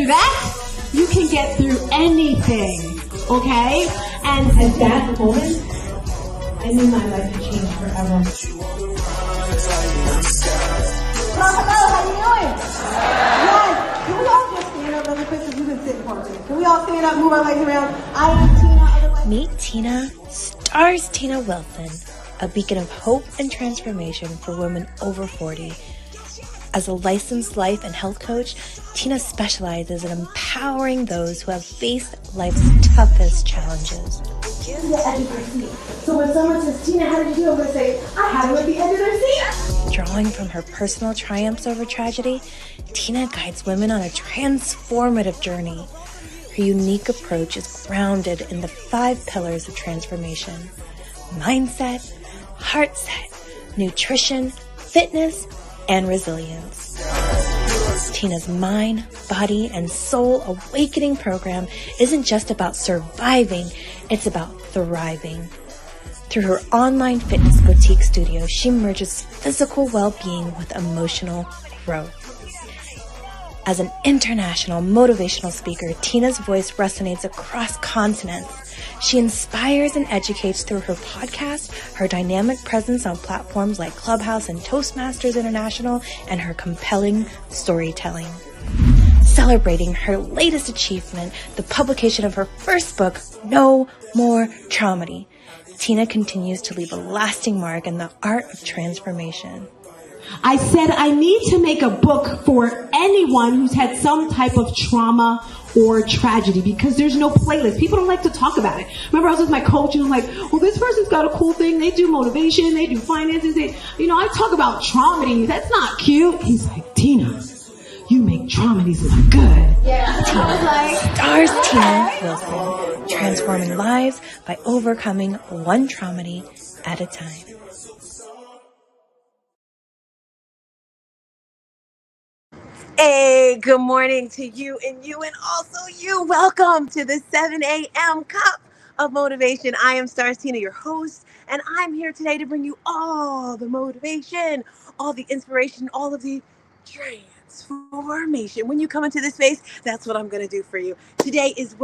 that, you can get through anything, okay? And that moment, I knew my life would change forever. Hello, how you doing? Yes. Can we all just stand up really quick because we've been sitting for a minute? Can we all stand up, move our legs around? I am Tina, otherwise... Meet Tina, Starztina Wilson, a beacon of hope and transformation for women over 40. As a licensed life and health coach, Tina specializes in empowering those who have faced life's toughest challenges. The edge of their seat. So when someone says, Tina, how did you do? I'm going to say, I had it at the edge of their seat. Drawing from her personal triumphs over tragedy, Tina guides women on a transformative journey. Her unique approach is grounded in the 5 pillars of transformation: mindset, heart set, nutrition, fitness, and resilience. Tina's mind, body, and soul awakening program isn't just about surviving, it's about thriving. Through her online fitness boutique studio, she merges physical well-being with emotional growth. As an international motivational speaker, Tina's voice resonates across continents. She inspires and educates through her podcast, her dynamic presence on platforms like Clubhouse and Toastmasters International, and her compelling storytelling. Celebrating her latest achievement, the publication of her first book, No More Traumedy, Tina continues to leave a lasting mark in the art of transformation. I said I need to make a book for anyone who's had some type of trauma or tragedy, because there's no playlist. People don't like to talk about it. Remember, I was with my coach and I'm like, well, this person's got a cool thing. They do motivation. They do finances. I talk about traumedy. That's not cute. He's like, Tina, you make traumedies look good. Yeah. Starztina Wilson, transforming lives by overcoming one traumedy at a time. Hey, good morning to you and also you. Welcome to the 7 a.m. Cup of Motivation. I am Starztina, your host, and I'm here today to bring you all the motivation, all the inspiration, all of the transformation. When you come into this space, that's what I'm going to do for you. Today is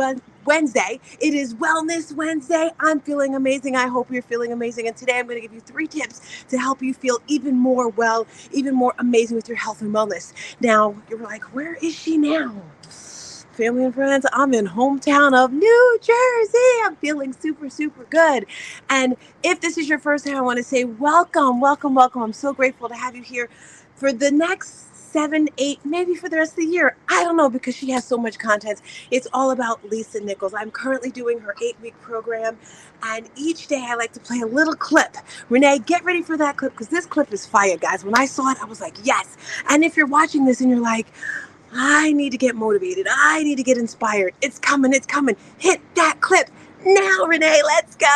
Wednesday. It is Wellness Wednesday. I'm feeling amazing. I hope you're feeling amazing. And today I'm going to give you 3 tips to help you feel even more well, even more amazing with your health and wellness. Now, you're like, where is she now? Family and friends, I'm in hometown of New Jersey. I'm feeling super, super good. And if this is your first time, I want to say welcome, welcome, welcome. I'm so grateful to have you here for the next 7, 8, maybe for the rest of the year. I don't know, because she has so much content. It's all about Lisa Nichols. I'm currently doing her 8-week program, and each day I like to play a little clip. Renee, get ready for that clip, because this clip is fire, guys. When I saw it, I was like, yes. And if you're watching this and you're like, I need to get motivated, I need to get inspired, it's coming, it's coming. Hit that clip now, Renee. Let's go.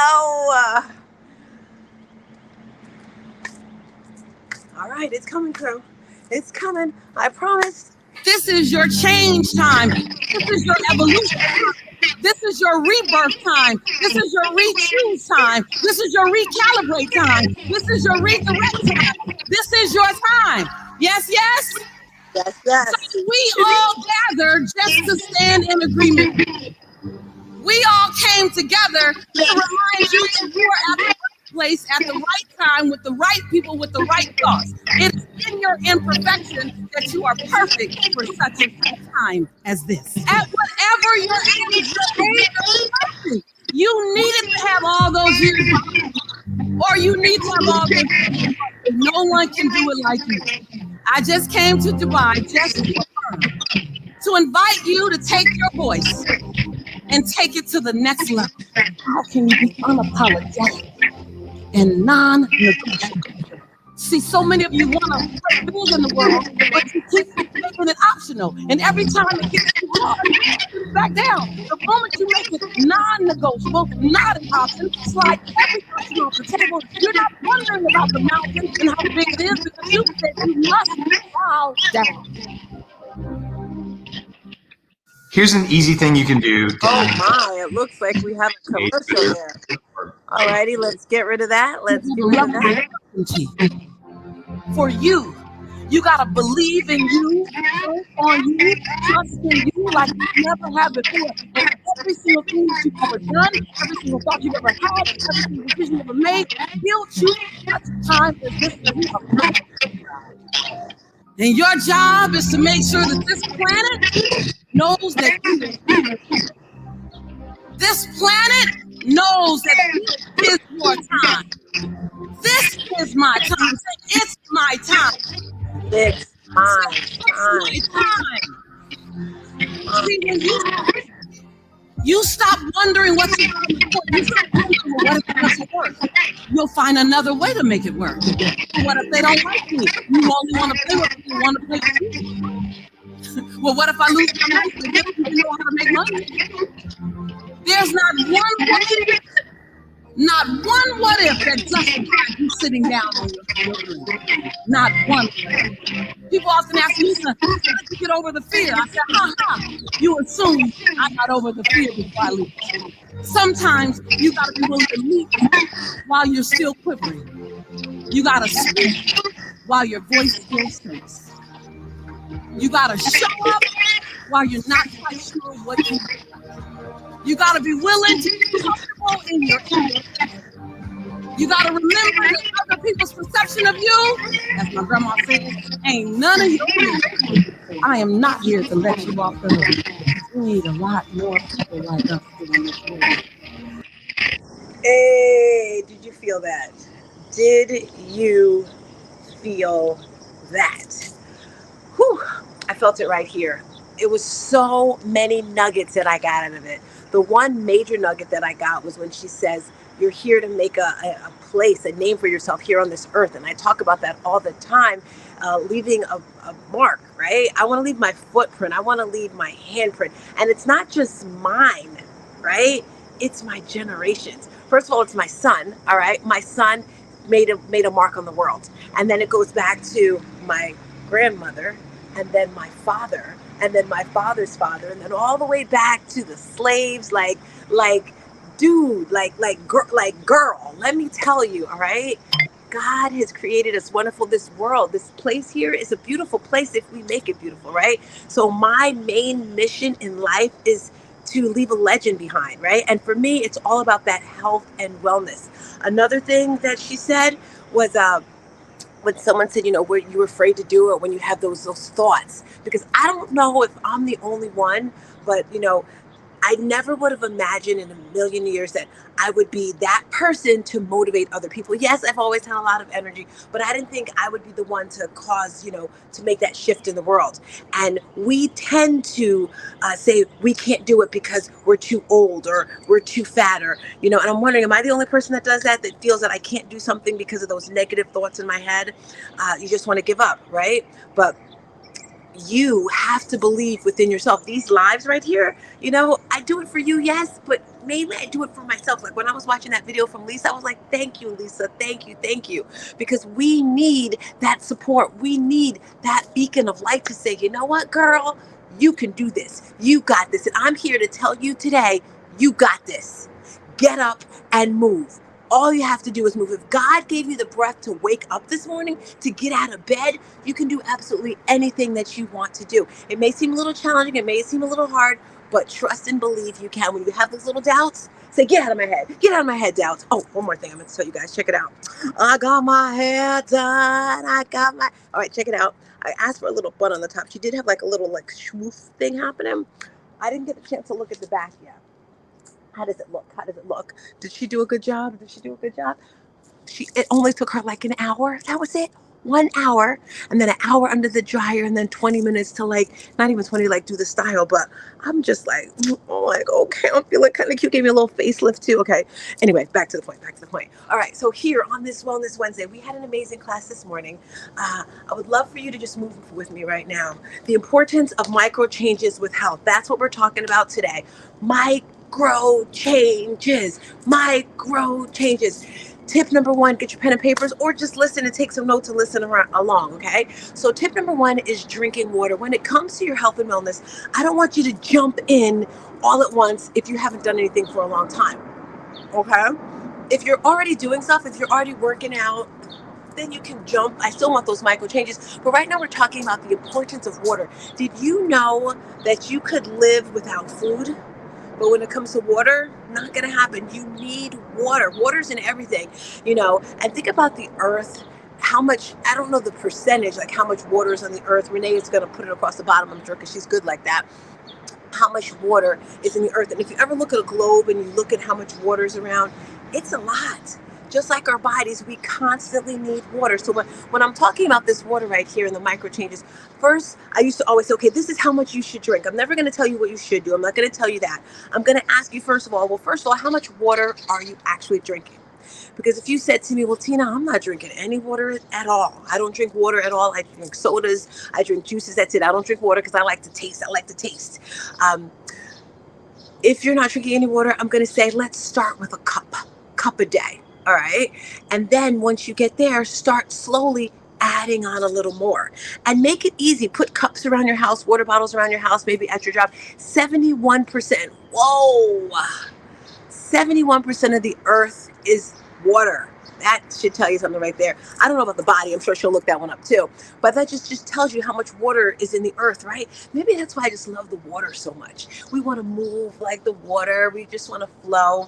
All right, it's coming, crew. It's coming. I promise. This is your change time. This is your evolution time. This is your rebirth time. This is your re-choose time. This is your recalibrate time. This is your redirect time. This is your time. Yes, yes? Yes, yes. So we all gather just to stand in agreement. We all came together to remind you that you are at the right place at the right time with the right people with the right thoughts. It's in your imperfection that you are perfect for such a time as this. At whatever your age, you needed to have all those years, or you need to have all those years. No one can do it like you. I just came to Dubai just to invite you to take your voice and take it to the next level. How can you be unapologetic and non-negotiable? See, so many of you want to break big in the world, but you keep making it optional. And every time it gets too hard, you put it back down. The moment you make it non-negotiable, not an option, slide every option off the table. You're not wondering about the mountain and how big it is, because you said you must bow down. Here's an easy thing you can do. Oh my, it looks like we have a commercial there. Alrighty, let's get rid of that. Let's get rid of that. For you, You got to believe in you, work on you, trust in you like you never have before. And every single thing that you've ever done, every single thought you've ever had, every single decision you've ever made, built you for such a time as this to be a purpose. And your job is to make sure that this planet knows that you are here. This planet knows that this is your time. This is my time. Say, it's my time. It's my Say, time. it's my time. See, when you stop wondering what's important, you stop wondering, well, what if it doesn't work? You'll find another way to make it work. What if they don't like me? You only want to play with me, you want to play with you. Well, what if I lose my money? They don't even know how to make money. There's not one what if that justifies you sitting down on your feet. Not one. People often ask me, how did you get over the fear? I said, you assume I got over the fear before I leave. Sometimes you got to be willing to leap while you're still quivering. You got to speak while your voice still shakes. You got to show up while you're not quite sure what you do. You got to be willing to be comfortable in your skin. You got to remember that other people's perception of you, as my grandma said, ain't none of your business. I am not here to let you off the hook. We need a lot more people like us in this world. Hey, did you feel that? Did you feel that? Whew, I felt it right here. It was so many nuggets that I got out of it. The one major nugget that I got was when she says, you're here to make a place, a name for yourself here on this earth. And I talk about that all the time, leaving a mark, right? I want to leave my footprint. I want to leave my handprint. And it's not just mine, right? It's my generations. First of all, it's my son, all right? My son made a mark on the world. And then it goes back to my grandmother, and then my father, and then my father's father, and then all the way back to the slaves, dude, girl, let me tell you, all right? God has created us wonderful. This world, this place here is a beautiful place if we make it beautiful, right? So my main mission in life is to leave a legend behind, right? And for me, it's all about that health and wellness. Another thing that she said was, when someone said, were you afraid to do it when you have those thoughts? Because I don't know if I'm the only one, but, I never would have imagined in a million years that I would be that person to motivate other people. Yes, I've always had a lot of energy, but I didn't think I would be the one to cause, to make that shift in the world. And we tend to say we can't do it because we're too old or we're too fat and I'm wondering, am I the only person that does that feels that I can't do something because of those negative thoughts in my head? You just want to give up, right? But you have to believe within yourself. These lives right here, I do it for you, yes, but mainly I do it for myself. Like when I was watching that video from Lisa, I was like, thank you, Lisa, thank you. Because we need that support. We need that beacon of light to say, you know what, girl, you can do this. You got this. And I'm here to tell you today, you got this. Get up and move. All you have to do is move. If God gave you the breath to wake up this morning, to get out of bed, you can do absolutely anything that you want to do. It may seem a little challenging, it may seem a little hard, but trust and believe you can. When you have those little doubts, say, get out of my head. Get out of my head, doubts. Oh, one more thing I'm going to tell you guys. Check it out. I got my hair done. All right, check it out. I asked for a little bun on the top. She did have like a little schmoof thing happening. I didn't get a chance to look at the back yet. How does it look? Did she do a good job? It only took her like an hour. That was it. 1 hour. And then an hour under the dryer. And then 20 minutes to not even 20, do the style. But I'm just okay, I'm feeling kind of cute. Gave me a little facelift too. Okay. Anyway, back to the point. All right. So here on this Wellness Wednesday, we had an amazing class this morning. I would love for you to just move with me right now. The importance of micro changes with health. That's what we're talking about today. Micro changes. Tip number 1, get your pen and papers or just listen and take some notes and listen along, okay? So tip number 1 is drinking water. When it comes to your health and wellness, I don't want you to jump in all at once if you haven't done anything for a long time, okay? If you're already doing stuff, if you're already working out, then you can jump. I still want those micro changes, but right now we're talking about the importance of water. Did you know that you could live without food? But when it comes to water, not going to happen. You need water. Water's in everything, and think about the earth. How much, I don't know the percentage, like how much water is on the earth. Renee is going to put it across the bottom, I'm sure, because she's good like that. How much water is in the earth. And if you ever look at a globe and you look at how much water is around, it's a lot. Just like our bodies, we constantly need water. So when I'm talking about this water right here and the micro changes, first, I used to always say, okay, this is how much you should drink. I'm never going to tell you what you should do. I'm not going to tell you that. I'm going to ask you, first of all, how much water are you actually drinking? Because if you said to me, well, Tina, I'm not drinking any water at all. I don't drink water at all. I drink sodas. I drink juices. That's it. I don't drink water because I like to taste. If you're not drinking any water, I'm going to say, let's start with a cup a day. All right. And then once you get there, start slowly adding on a little more and make it easy. Put cups around your house, water bottles around your house, maybe at your job. 71%. Whoa. 71% of the earth is water. That should tell you something right there. I don't know about the body. I'm sure she'll look that one up too. But that just tells you how much water is in the earth, right? Maybe that's why I just love the water so much. We want to move like the water. We just want to flow.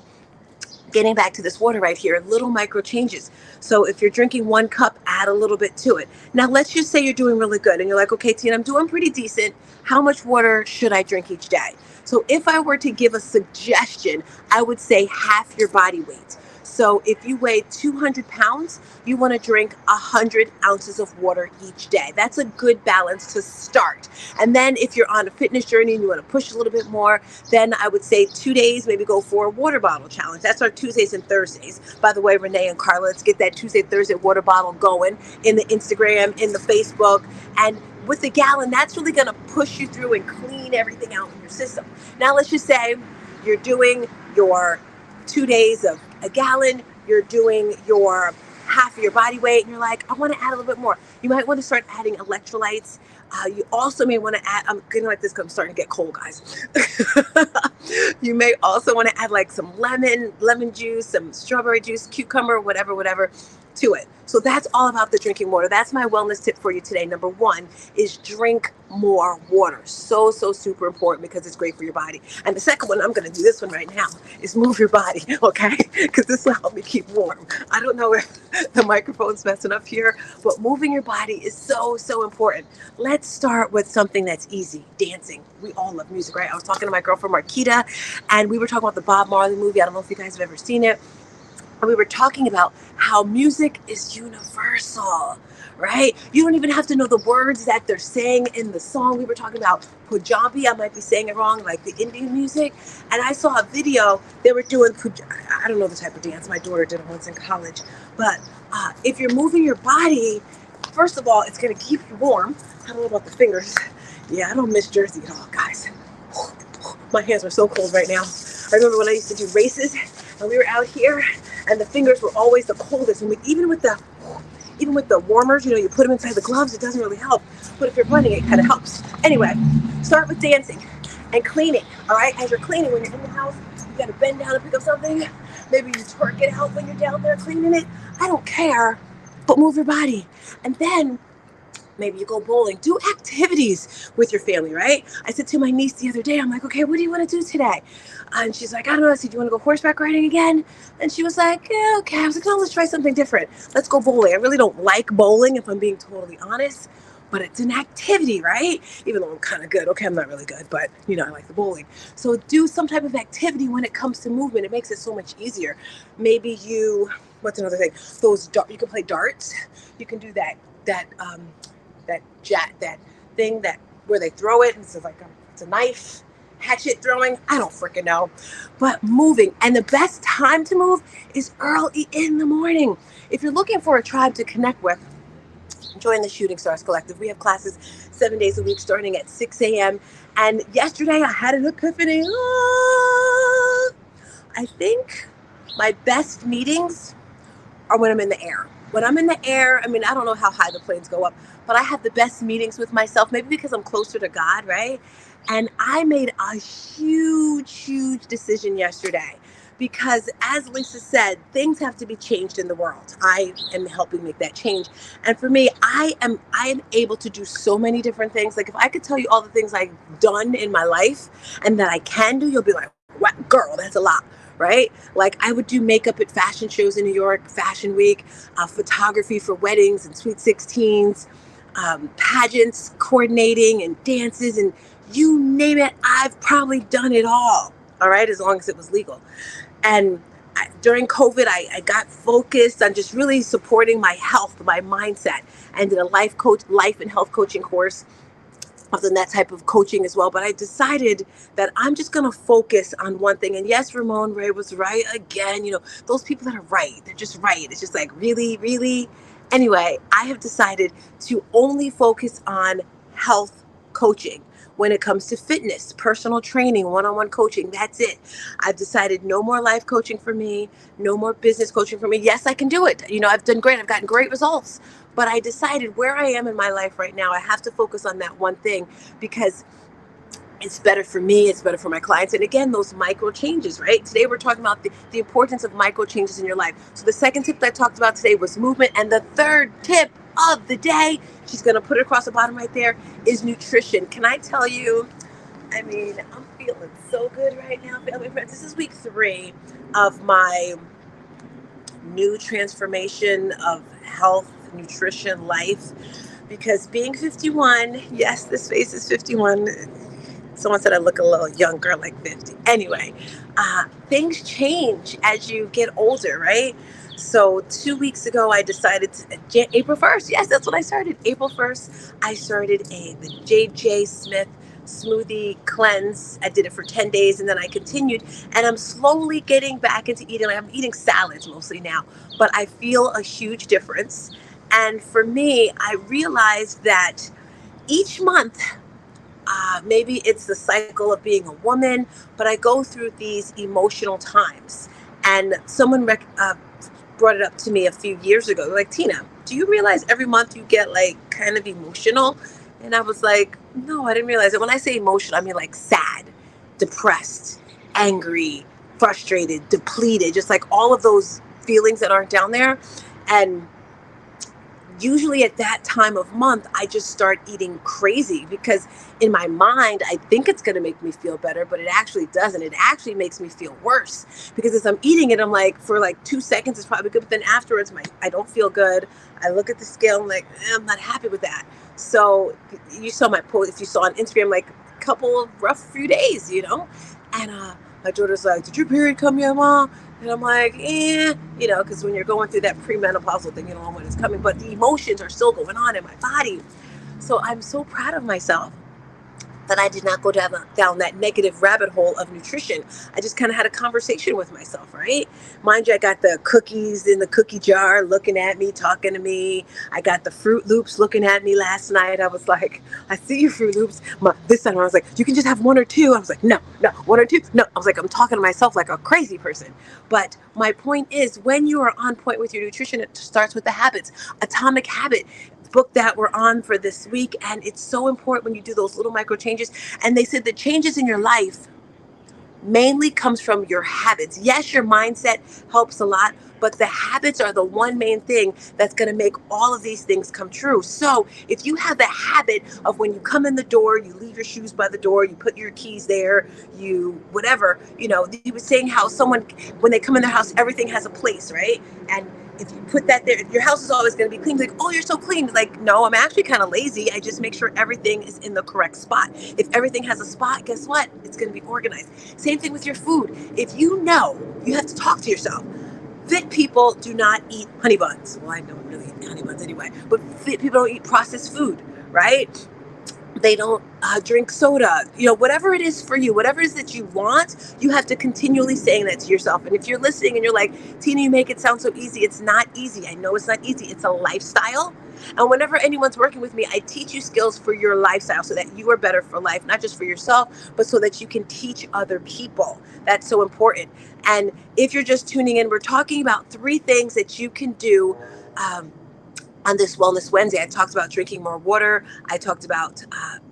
Getting back to this water right here, little micro changes. So if you're drinking 1 cup, add a little bit to it. Now, let's just say you're doing really good and you're like, okay, Tina, I'm doing pretty decent. How much water should I drink each day? So if I were to give a suggestion, I would say half your body weight. So if you weigh 200 pounds, you want to drink 100 ounces of water each day. That's a good balance to start. And then if you're on a fitness journey and you want to push a little bit more, then I would say 2 days, maybe go for a water bottle challenge. That's our Tuesdays and Thursdays. By the way, Renee and Carla, let's get that Tuesday, Thursday water bottle going in the Instagram, in the Facebook. And with the gallon, that's really going to push you through and clean everything out in your system. Now, let's just say you're doing your 2 days of a gallon, you're doing your half of your body weight, and you're like, I want to add a little bit more. You might want to start adding electrolytes. You also may want to add, I'm getting like this because I'm starting to get cold, guys. You may also want to add like some lemon juice, some strawberry juice, cucumber, whatever to it. So that's all about the drinking water. That's my wellness tip for you today. Number 1 is drink more water. So super important because it's great for your body. And the second one, I'm going to do this one right now, is move your body, okay? Because this will help me keep warm. I don't know if the microphone's messing up here, but moving your body is so important. Let's start with something that's easy, dancing. We all love music, right? I was talking to my girlfriend Marquita, and we were talking about the Bob Marley movie. I don't know if you guys have ever seen it. And we were talking about how music is universal, right? You don't even have to know the words that they're saying in the song. We were talking about Punjabi. I might be saying it wrong, like the Indian music. And I saw a video. They were doing, I don't know the type of dance. My daughter did it once in college. But if you're moving your body, first of all, it's going to keep you warm. I don't know about the fingers. Yeah, I don't miss Jersey at all, guys. My hands are so cold right now. I remember when I used to do races and we were out here and the fingers were always the coldest. And even with the warmers, you put them inside the gloves, it doesn't really help. But if you're blending, it kind of helps. Anyway, start with dancing and cleaning. All right, as you're cleaning, when you're in the house, you got to bend down and pick up something. Maybe you twerk it out when you're down there cleaning it. I don't care, but move your body. And then maybe you go bowling. Do activities with your family, right? I said to my niece the other day, I'm like, okay, what do you want to do today? And she's like, I don't know. I said, do you want to go horseback riding again? And she was like, yeah, okay. I was like, no, let's try something different. Let's go bowling. I really don't like bowling, if I'm being totally honest, but it's an activity, right? Even though I'm kind of good. Okay, I'm not really good, but I like the bowling. So do some type of activity when it comes to movement. It makes it so much easier. Maybe what's another thing? You can play darts. You can do that thing where they throw it and it's a knife, hatchet throwing. I don't freaking know, but moving. And the best time to move is early in the morning. If you're looking for a tribe to connect with, join the Shooting Stars Collective. We have classes 7 days a week starting at 6 a.m. And yesterday I had an epiphany. I think my best meetings are when I'm in the air. When I'm in the air, I don't know how high the planes go up, but I have the best meetings with myself, maybe because I'm closer to God, right? And I made a huge decision yesterday because as Lisa said, things have to be changed in the world. I am helping make that change. And for me, I am able to do so many different things. Like if I could tell you all the things I've done in my life and that I can do, you'll be like, what, girl, that's a lot. Right? Like I would do makeup at fashion shows in New York, Fashion Week, photography for weddings and sweet 16s, pageants, coordinating and dances, and you name it, I've probably done it all right, as long as it was legal. And during COVID, I got focused on just really supporting my health, my mindset, and did a life and health coaching course. I've done that type of coaching as well, but I decided that I'm just going to focus on one thing. And yes, Ramon Ray was right again. You know, those people that are right, they're just right. It's just like, really, really. Anyway, I have decided to only focus on health coaching when it comes to fitness, personal training, one-on-one coaching. That's it. I've decided no more life coaching for me, no more business coaching for me. Yes, I can do it. You know, I've done great. I've gotten great results. But I decided where I am in my life right now, I have to focus on that one thing because it's better for me, it's better for my clients. And again, those micro changes, right? Today we're talking about the importance of micro changes in your life. So the second tip that I talked about today was movement. And the third tip of the day, she's going to put it across the bottom right there, is nutrition. Can I tell you, I mean, I'm feeling so good right now, family friends. This is week 3 of my new transformation of health, nutrition, life, because being 51, yes, this face is 51. Someone said I look a little younger, like 50. Anyway, things change as you get older, right? So 2 weeks ago, I decided April 1st. Yes, that's when I started. April 1st, I started the J.J. Smith smoothie cleanse. I did it for 10 days and then I continued, and I'm slowly getting back into eating. I'm eating salads mostly now, but I feel a huge difference. And for me, I realized that each month, maybe it's the cycle of being a woman, but I go through these emotional times. And someone brought it up to me a few years ago. They're like, Tina, do you realize every month you get like kind of emotional? And I was like, no, I didn't realize it. When I say emotional, I mean like sad, depressed, angry, frustrated, depleted, just like all of those feelings that aren't down there. And usually at that time of month, I just start eating crazy because in my mind, I think it's going to make me feel better, but it actually doesn't. It actually makes me feel worse because as I'm eating it, I'm like, for like 2 seconds, it's probably good. But then afterwards, I don't feel good. I look at the scale, I'm like, I'm not happy with that. So you saw my post, if you saw on Instagram, like a couple of rough few days, you know? And my daughter's like, did your period come yet, Mom? And I'm like, you know, because when you're going through that premenopausal thing, you don't know when it's coming, but the emotions are still going on in my body. So I'm so proud of myself that I did not go down that negative rabbit hole of nutrition. I just kind of had a conversation with myself, right? Mind you, I got the cookies in the cookie jar looking at me, talking to me. I got the Fruit Loops looking at me last night. I was like, I see you, Fruit Loops. This time I was like, you can just have 1 or 2. I was like, no, 1 or 2. No, I was like, I'm talking to myself like a crazy person. But my point is, when you are on point with your nutrition, it starts with the habits. Atomic Habit book that we're on for this week, and it's so important when you do those little micro changes. And they said the changes in your life mainly comes from your habits. Yes, your mindset helps a lot, but the habits are the one main thing that's going to make all of these things come true. So if you have the habit of when you come in the door, you leave your shoes by the door, you put your keys there, you whatever, you know, he was saying how someone, when they come in their house, everything has a place, right? And if you put that there, your house is always going to be clean. Like, oh, you're so clean. Like, no, I'm actually kind of lazy. I just make sure everything is in the correct spot. If everything has a spot, guess what? It's going to be organized. Same thing with your food. If you know, you have to talk to yourself. Fit people do not eat honey buns. Well, I don't really eat honey buns anyway, but fit people don't eat processed food, right? They don't drink soda, you know, whatever it is for you, whatever it is that you want, you have to continually saying that to yourself. And if you're listening and you're like, Tina, you make it sound so easy. It's not easy. I know it's not easy. It's a lifestyle. And whenever anyone's working with me, I teach you skills for your lifestyle so that you are better for life, not just for yourself, but so that you can teach other people. That's so important. And if you're just tuning in, we're talking about 3 things that you can do on this Wellness Wednesday. I talked about drinking more water. I talked about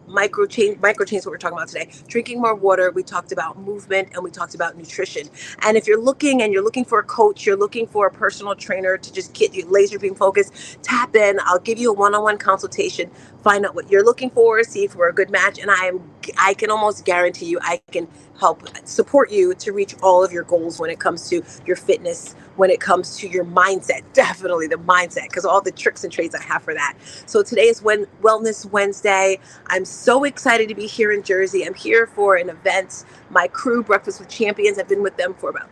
micro change what we're talking about today. Drinking more water, we talked about movement, and we talked about nutrition. And if you're looking for a coach, you're looking for a personal trainer to just get you laser beam focused, tap in. I'll give you a one-on-one consultation, find out what you're looking for, see if we're a good match, and I can almost guarantee you I can help support you to reach all of your goals when it comes to your fitness, when it comes to your mindset, definitely the mindset, because all the tricks and trades I have for that. So today is Wellness Wednesday. I'm so excited to be here in Jersey. I'm here for an event. My crew, Breakfast with Champions, I've been with them for about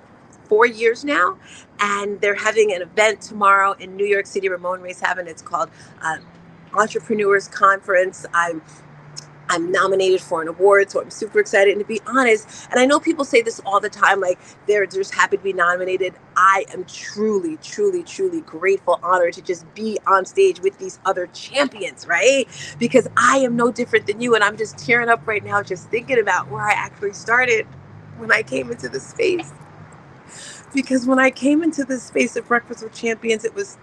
4 years now, and they're having an event tomorrow in New York City. Ramon Ray's having. It's called Entrepreneurs Conference. I'm nominated for an award, so I'm super excited. And to be honest, and I know people say this all the time, like they're just happy to be nominated. I am truly, truly, truly grateful, honored to just be on stage with these other champions, right? Because I am no different than you, and I'm just tearing up right now just thinking about where I actually started when I came into this space. Because when I came into this space of Breakfast with Champions, it was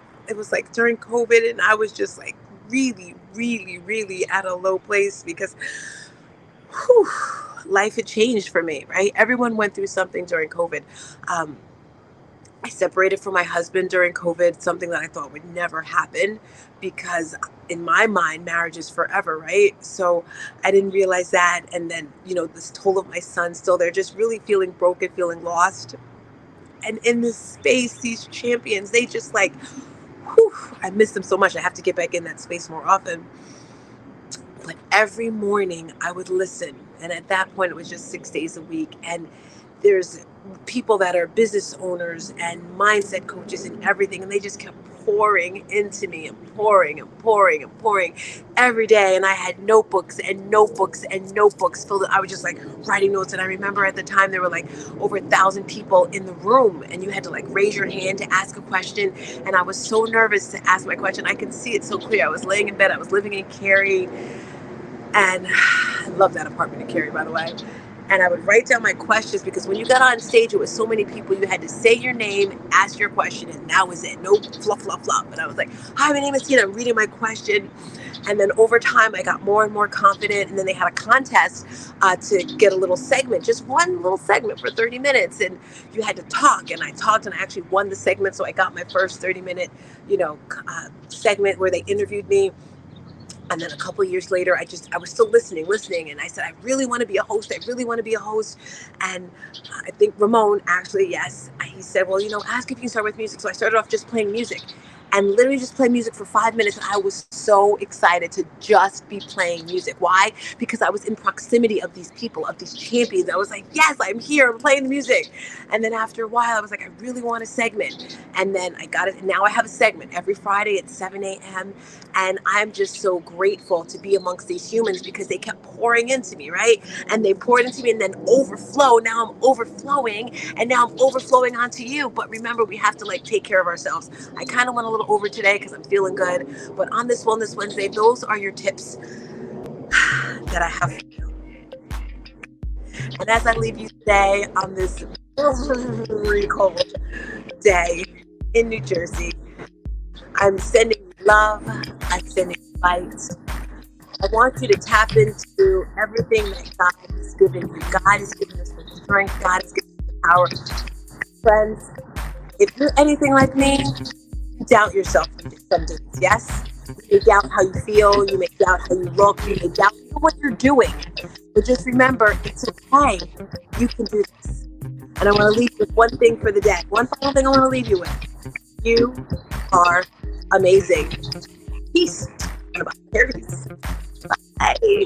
like during COVID, and I was just like really, really, really at a low place because life had changed for me, right? Everyone went through something during COVID. I separated from my husband during COVID, something that I thought would never happen because in my mind, marriage is forever, right? So I didn't realize that. And then, this toll of my son still there, just really feeling broken, feeling lost. And in this space, these champions, they just like, I miss them so much. I have to get back in that space more often. But every morning I would listen. And at that point, it was just 6 days a week. And there's people that are business owners and mindset coaches and everything. And they just kept pouring into me and pouring and pouring and pouring every day. And I had notebooks and notebooks and notebooks filled. I was just like writing notes. And I remember at the time there were like over 1,000 people in the room, and you had to like raise your hand to ask a question. And I was so nervous to ask my question. I can see it so clear. I was laying in bed. I was living in Cary, and I love that apartment in Cary, by the way. And I would write down my questions because when you got on stage, it was so many people, you had to say your name, ask your question, and that was it. No fluff, fluff, fluff. And I was like, hi, my name is Tina. I'm reading my question. And then over time, I got more and more confident. And then they had a contest to get a little segment, just one little segment for 30 minutes. And you had to talk. And I talked, and I actually won the segment. So I got my first 30-minute, segment where they interviewed me. And then a couple of years later, I was still listening. And I said, I really want to be a host. And I think Ramon actually, yes, he said, well, ask if you can start with music. So I started off just playing music and literally just play music for 5 minutes. And I was so excited to just be playing music. Why? Because I was in proximity of these people, of these champions. I was like, yes, I'm here. I'm playing the music. And then after a while, I was like, I really want a segment. And then I got it. And now I have a segment every Friday at 7 a.m. And I'm just so grateful to be amongst these humans because they kept pouring into me, right? And they poured into me and then overflow. Now I'm overflowing, and now I'm overflowing onto you. But remember, we have to take care of ourselves. I kind of went a little over today because I'm feeling good. But on this Wellness Wednesday, those are your tips that I have for you. And as I leave you today on this very cold day in New Jersey, I'm sending you love. I'm sending you light. I want you to tap into everything that God has given you. God has given us the strength. God has given us the power. Friends, if you're anything like me, you doubt yourself some days, yes? You may doubt how you feel. You may doubt how you look. You may doubt what you're doing. But just remember, it's okay. You can do this. And I want to leave you with one thing for the day. One final thing I want to leave you with. You are amazing. Peace. Bye.